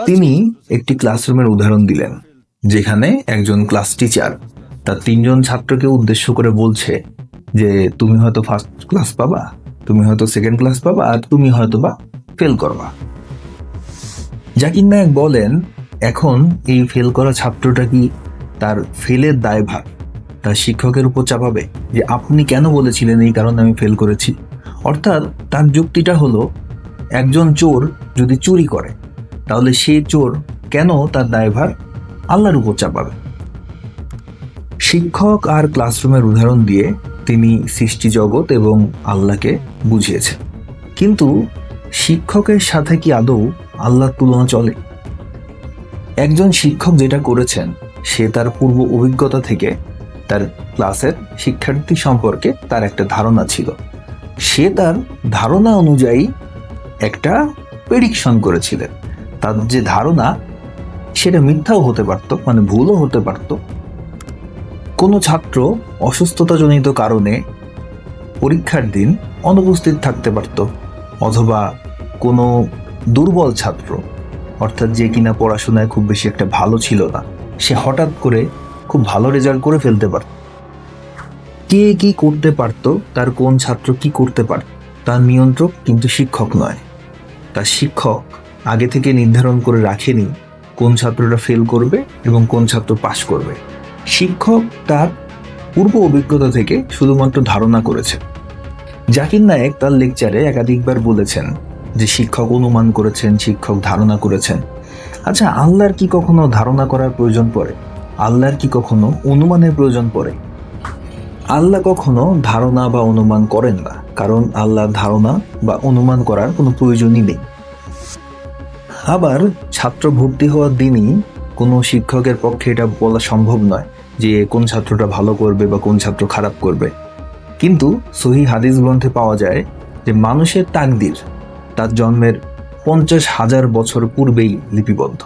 তিনি একটি ক্লাসরুমের উদাহরণ দিলেন, যেখানে একজন ক্লাস টিচার তার 3জন ছাত্রকে উদ্দেশ্য করে বলছে যে তুমি হয়তো ফার্স্ট ক্লাস পাবা, তুমি হয়তো সেকেন্ড ক্লাস পাবা, আর তুমি হয়তো বা ফেল করবা। জাকির নায়েক বলেন, এখন এই ফেল করা ছাত্রটা কি তার ফেলের দায়ভার তার শিক্ষকের উপর চাপাবে, যে আপনি কেন বলেছিলেন এই কারণে আমি ফেল করেছি? অর্থাৎ তার যুক্তিটা হলো, একজন চোর যদি চুরি করে তাহলে সেই চোর কেন তার দায়ভার আল্লাহর উপর চাপাবে? শিক্ষক আর ক্লাসরুমের উদাহরণ দিয়ে তিনি সৃষ্টি জগৎ এবং আল্লাহকে বুঝিয়েছেন। কিন্তু শিক্ষকের সাথে কি আদৌ আল্লাহর তুলনা চলে? একজন শিক্ষক যেটা করেছেন, সে তার পূর্ব অভিজ্ঞতা থেকে তার ক্লাসের শিক্ষার্থী সম্পর্কে তার একটা ধারণা ছিল। সে তার ধারণা অনুযায়ী একটা প্রেডিকশন করেছিলেন। তার যে ধারণা, সেটা মিথ্যাও হতে পারত, মানে ভুলও হতে পারত। কোনো ছাত্র অসুস্থতাজনিত কারণে পরীক্ষার দিন অনুপস্থিত থাকতে পারত, অথবা কোনো দুর্বল ছাত্র, অর্থাৎ যে কিনা পড়াশোনায় খুব বেশি একটা ভালো ছিল না, সে হঠাৎ করে খুব ভালো রেজাল্ট করে ফেলতে পারত। কে কি করতে পারত, তার কোন ছাত্র কি করতে পারত, তার নিয়ন্ত্রক কিন্তু শিক্ষক নয়। তার শিক্ষক আগে থেকে নির্ধারণ করে রাখেনি কোন ছাত্রটা ফেল করবে এবং কোন ছাত্র পাশ করবে। শিক্ষক তার পূর্ব অভিজ্ঞতা থেকে শুধুমাত্র ধারণা করেছে। জাকির নায়েক তার লেকচারে একাধিকবার বলেছেন যে শিক্ষক অনুমান করেছেন, শিক্ষক ধারণা করেছেন। আচ্ছা, আল্লাহর কি কখনো ধারণা করার প্রয়োজন পড়ে? আল্লাহর কি কখনো অনুমানের প্রয়োজন পড়ে? আল্লাহ কখনো ধারণা বা অনুমান করেন না, কারণ আল্লাহর ধারণা বা অনুমান করার কোনো প্রয়োজনই নেই। আবার ছাত্র ভর্তি হওয়ার দিনই কোনো শিক্ষকের পক্ষে এটা বলা সম্ভব নয় যে কোন ছাত্রটা ভালো করবে বা কোন ছাত্র খারাপ করবে। কিন্তু সহিহ হাদিস গ্রন্থে পাওয়া যায় যে মানুষের তাকদির তার জন্মের 50,000 বছর পূর্বেই লিপিবদ্ধ।